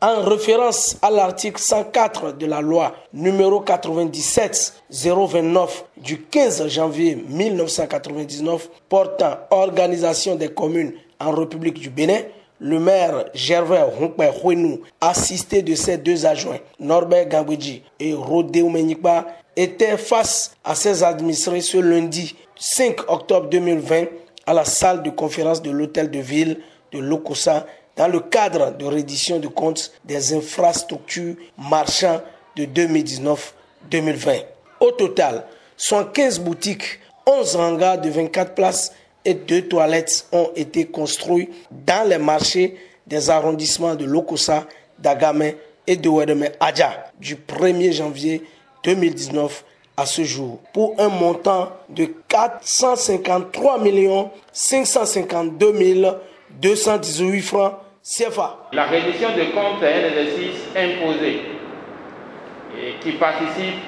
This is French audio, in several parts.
en référence à l'article 104 de la loi numéro 97-029 du 15 janvier 1999 portant organisation des communes en République du Bénin, le maire Gervais Hunkpe Houenou, assisté de ses deux adjoints, Norbert Gambouidji et Rodé Oumenikba, était face à ses administrés ce lundi 5 octobre 2020 à la salle de conférence de l'hôtel de ville de Lokossa dans le cadre de reddition de comptes des infrastructures marchands de 2019-2020. Au total, 75 boutiques, 11 hangars de 24 places et 2 toilettes ont été construits dans les marchés des arrondissements de Lokossa, d'Agamé et de Ouédémé Adja du 1er janvier 2019 à ce jour, pour un montant de 453 552 218 francs CFA. La reddition de comptes est un exercice imposé et qui participe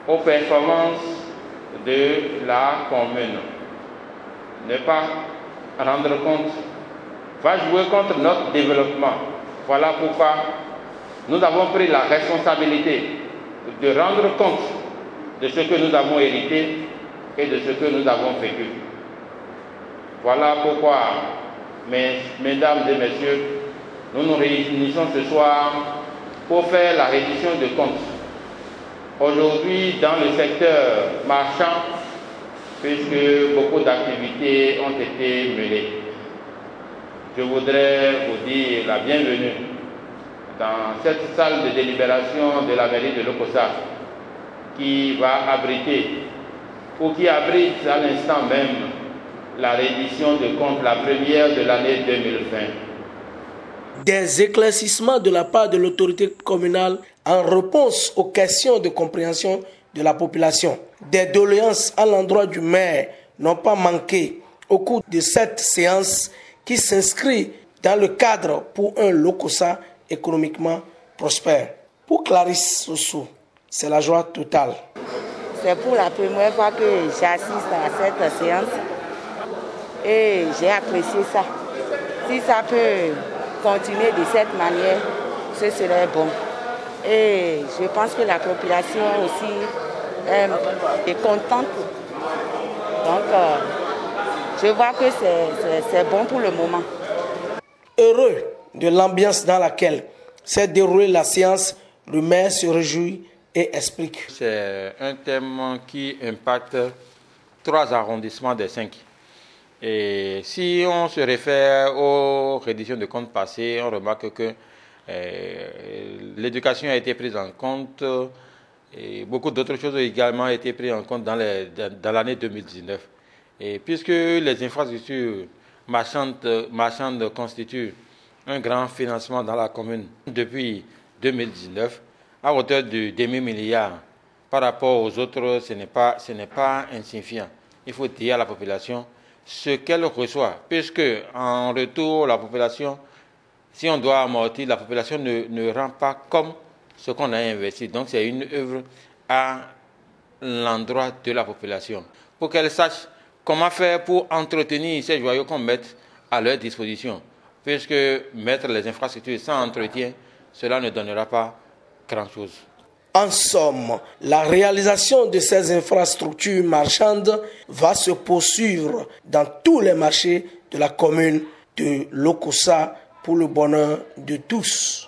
aux performances de la commune. Ne pas rendre compte va jouer contre notre développement. Voilà pourquoi nous avons pris la responsabilité de rendre compte de ce que nous avons hérité et de ce que nous avons vécu. Voilà pourquoi, mesdames et messieurs, nous nous réunissons ce soir pour faire la reddition de comptes. Aujourd'hui, dans le secteur marchand, puisque beaucoup d'activités ont été menées, je voudrais vous dire la bienvenue dans cette salle de délibération de la mairie de Lokossa qui va abriter ou qui abrite à l'instant même la reddition de comptes, la première de l'année 2020. Des éclaircissements de la part de l'autorité communale en réponse aux questions de compréhension de la population. Des doléances à l'endroit du maire n'ont pas manqué au cours de cette séance qui s'inscrit dans le cadre pour un Lokossa économiquement prospère. Pour Clarisse Sossou, c'est la joie totale. C'est pour la première fois que j'assiste à cette séance et j'ai apprécié ça. Si ça peut continuer de cette manière, ce serait bon. Et je pense que la population aussi est contente. Donc, je vois que c'est bon pour le moment. Heureux de l'ambiance dans laquelle s'est déroulée la séance, le maire se réjouit et explique. C'est un thème qui impacte 3 arrondissements des 5. Et si on se réfère aux redditions de comptes passées, on remarque que l'éducation a été prise en compte et beaucoup d'autres choses ont également été prises en compte dans l'année 2019. Et puisque les infrastructures marchandes constituent un grand financement dans la commune depuis 2019, à hauteur de demi-milliard, par rapport aux autres, ce n'est pas insignifiant. Il faut dire à la population ce qu'elle reçoit, puisque en retour, la population, si on doit amortir, la population ne rend pas comme ce qu'on a investi. Donc c'est une œuvre à l'endroit de la population, pour qu'elle sache comment faire pour entretenir ces joyaux qu'on met à leur disposition, puisque mettre les infrastructures sans entretien, cela ne donnera pas grand-chose. En somme, la réalisation de ces infrastructures marchandes va se poursuivre dans tous les marchés de la commune de Lokossa pour le bonheur de tous.